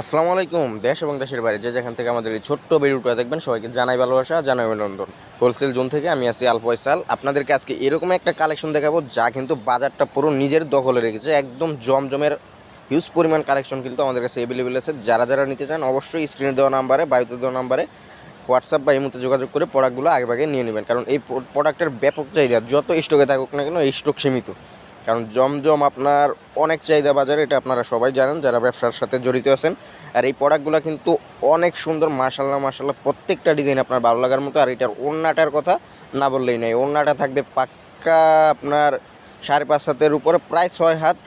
আসসালামু আলাইকুম। দেশ এবং দেশের বাইরে যে যেখান থেকে আমাদের এই ছোট্ট ভিডিওটা দেখবেন সবাইকে জানাই ভালোবাসা, জানাই অভিনন্দন। হোলসেল জোন থেকে আমি আছি আল ফয়সাল। আপনাদেরকে আজকে এরকম একটা কালেকশন দেখাবো যা কিন্তু বাজারটা পুরো নিজের দখলে রেখেছে। একদম জমজমের হিউজ পরিমাণ কালেকশন কিন্তু আমাদের কাছে অ্যাভেলেবেল আছে। যারা যারা নিতে চান অবশ্যই স্ক্রিনে দেওয়া নাম্বারে, বায়ুতে দেওয়া নাম্বারে হোয়াটসঅ্যাপ বা ইমোতে যোগাযোগ করে প্রোডাক্টগুলো আগেভাগে নিয়ে নেবেন, কারণ এই প্রোডাক্টের ব্যাপক চাহিদা। যত স্টকে থাকুক না কেন এই স্টক সীমিত, কারণ জমজম আপনার অনেক চাহিদা বাজারে, এটা আপনারা সবাই জানেন যারা ব্যবসার সাথে জড়িত আছেন। আর এই প্রোডাক্টগুলো কিন্তু অনেক সুন্দর, মাশাল্লাহ মাশাল্লাহ, প্রত্যেকটা ডিজাইন আপনার ভালো লাগার মতো। আর এটার ওড়নাটার কথা না বললেই নাই, ওড়নাটা থাকবে পাক্কা আপনার 5.5 হাতের উপরে, প্রায় 6 হাত।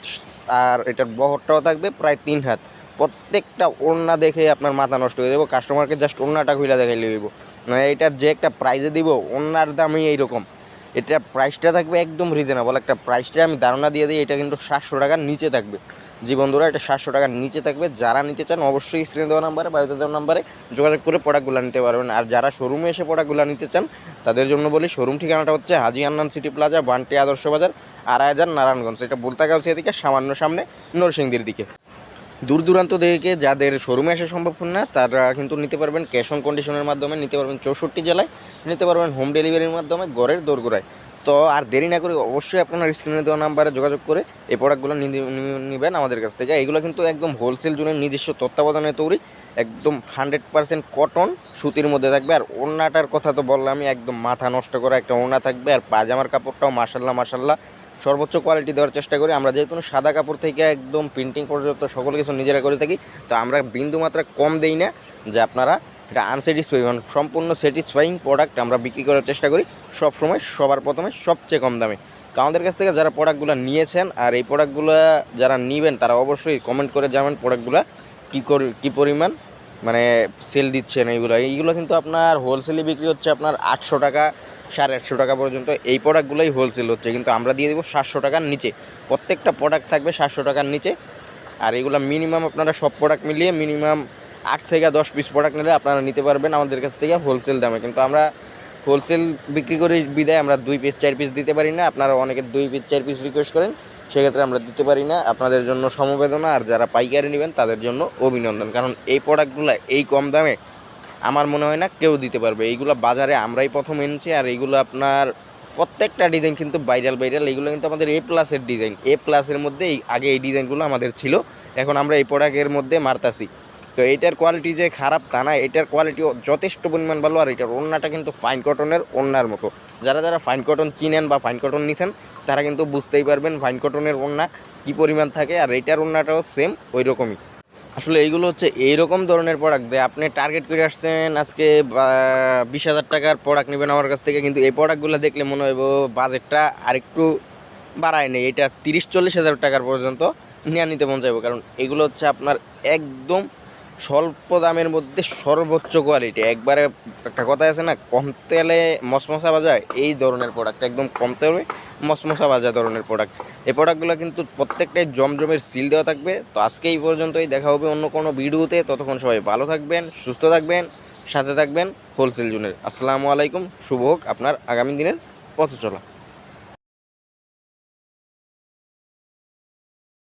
আর এটার বহরটাও থাকবে প্রায় 3 হাত। প্রত্যেকটা ওড়না দেখে আপনার মাথা নষ্ট হয়ে যাবো। কাস্টমারকে জাস্ট ওড়নাটা খুলে দেখাইলে দিব, মানে এটার যে একটা প্রাইজে দিব, ওড়নার দামই এইরকম। এটার প্রাইসটা থাকবে একদম রিজনেবল একটা প্রাইসটা আমি ধারণা দিয়ে দিই, এটা কিন্তু 700 টাকার নিচে থাকবে। জি বন্ধুরা, এটা 700 টাকার নিচে থাকবে। যারা নিতে চান অবশ্যই স্ক্রিনে দেওয়া নাম্বারে, বায়ুতে দেওয়া নাম্বারে যোগাযোগ করে প্রোডাক্টগুলো নিতে পারবেন। আর যারা শোরুমে এসে প্রোডাক্টগুলো নিতে চান তাদের জন্য বলি, শোরুম ঠিকানাটা হচ্ছে হাজী আন্নান সিটি প্লাজা, বান্টি আদর্শ বাজার, আড়াইহাজার, নারায়ণগঞ্জ। এটা বলতাগাছি এদিকে সামান্য সামনে নরসিংদীর দিকে। দূর দূরান্ত থেকে যাদের শোরুমে আসা সম্ভব না তারা কিন্তু নিতে পারবেন ক্যাশ অন কন্ডিশনের মাধ্যমে, নিতে পারবেন 64 জেলায়, নিতে পারবেন হোম ডেলিভারির মাধ্যমে ঘরের দোরগোড়ায়। তো আর দেরি না করে অবশ্যই আপনার স্ক্রিনে দেওয়া নাম্বারে যোগাযোগ করে এই প্রোডাক্টগুলো নেবেন আমাদের কাছ থেকে। এগুলো কিন্তু একদম হোলসেল জোনের নিজস্ব তত্ত্বাবধানে তৈরি, একদম 100% কটন সুতির মধ্যে থাকবে। আর ওড়নাটার কথা তো বললাম, আমি একদম মাথা নষ্ট করা একটা ওড়না থাকবে। আর পাজামার কাপড়টাও মাশাল্লাহ মাশাল্লাহ সর্বোচ্চ কোয়ালিটি দেওয়ার চেষ্টা করি আমরা, যেহেতু সাদা কাপড় থেকে একদম প্রিন্টিং পর্যন্ত সকল কিছু নিজেরা করে থাকি। তো আমরা বিন্দু মাত্রা কম দেই না যে আপনারা এটা আনস্যাটিসফাই, মানে সম্পূর্ণ স্যাটিসফাইং প্রোডাক্ট আমরা বিক্রি করার চেষ্টা করি সবসময়, সবার প্রথমে সবচেয়ে কম দামে। তো আমাদের কাছ থেকে যারা প্রোডাক্টগুলো নিয়েছেন আর এই প্রোডাক্টগুলো যারা নেবেন তারা অবশ্যই কমেন্ট করে জানাবেন প্রোডাক্টগুলো কী পরিমাণ মানে সেল দিচ্ছেন। এইগুলো কিন্তু আপনার হোলসেলে বিক্রি হচ্ছে আপনার 800 টাকা, 850 টাকা পর্যন্ত এই প্রোডাক্টগুলোই হোলসেল হচ্ছে, কিন্তু আমরা দিয়ে দেবো 700 টাকার নিচে। প্রত্যেকটা প্রোডাক্ট থাকবে 700 টাকার নিচে। আর এগুলো মিনিমাম আপনারা সব প্রোডাক্ট মিলিয়ে মিনিমাম 8 থেকে 10 পিস প্রোডাক্ট নিলে আপনারা নিতে পারবেন আমাদের কাছ থেকে হোলসেল দামে। কিন্তু আমরা হোলসেল বিক্রি করি বিদায় আমরা 2 পিস 4 পিস দিতে পারি না। আপনারা অনেকে 2 পিস 4 পিস রিকোয়েস্ট করেন, সেক্ষেত্রে আমরা দিতে পারি না। আপনাদের জন্য সমবেদনা। আর যারা পাইকারি নেবেন তাদের জন্য অভিনন্দন, কারণ এই প্রোডাক্টগুলো এই কম দামে আমার মনে হয় না কেউ দিতে পারবে। এইগুলো বাজারে আমরাই প্রথম এনেছি। আর এইগুলো আপনার প্রত্যেকটা ডিজাইন কিন্তু ভাইরাল। এইগুলো কিন্তু আমাদের A+-এর ডিজাইন, A+-এর মধ্যে আগে এই ডিজাইনগুলো আমাদের ছিল, এখন আমরা এই প্রোডাক্টের মধ্যে মারতাছি। তো এইটার কোয়ালিটি যে খারাপ তা না, এটার কোয়ালিটিও যথেষ্ট পরিমাণ ভালো। আর এটার ওড়নাটা কিন্তু ফাইন কটনের ওড়নার মতো। যারা যারা ফাইন কটন চিনেন বা ফাইন কটন নিছেন তারা কিন্তু বুঝতেই পারবেন ফাইন কটনের ওড়না কী পরিমাণ থাকে। আর এইটার ওড়নাটাও সেম ওই রকমই। আসলে এইগুলো হচ্ছে এইরকম ধরনের প্রোডাক্ট যে আপনি টার্গেট করে আসছেন আজকে 20,000 টাকার প্রোডাক্ট নেবেন আমার কাছ থেকে, কিন্তু এই প্রোডাক্টগুলো দেখলে মনে হইব বাজেটটা আরেকটু বাড়ায় নেই, এটা 30-40 হাজার টাকার পর্যন্ত নিতে মন চাইব। কারণ এগুলো হচ্ছে আপনার একদম স্বল্প দামের মধ্যে সর্বোচ্চ কোয়ালিটি। একবারে একটা কথা আছে না, কম তেলে মশমশা বাজায়, এই ধরনের প্রোডাক্ট একদম কম তেলে মশমশা বাজা ধরনের প্রোডাক্ট। এই প্রোডাক্টগুলো কিন্তু প্রত্যেকটাই জমজমের সিল দেওয়া থাকবে। তো আজকে এই পর্যন্তই, দেখা হবে অন্য কোনো ভিডিওতে। ততক্ষণ সবাই ভালো থাকবেন, সুস্থ থাকবেন, সাথে থাকবেন হোলসেল জোনের। আসসালামু আলাইকুম। শুভ হোক আপনার আগামী দিনের পথ চলা।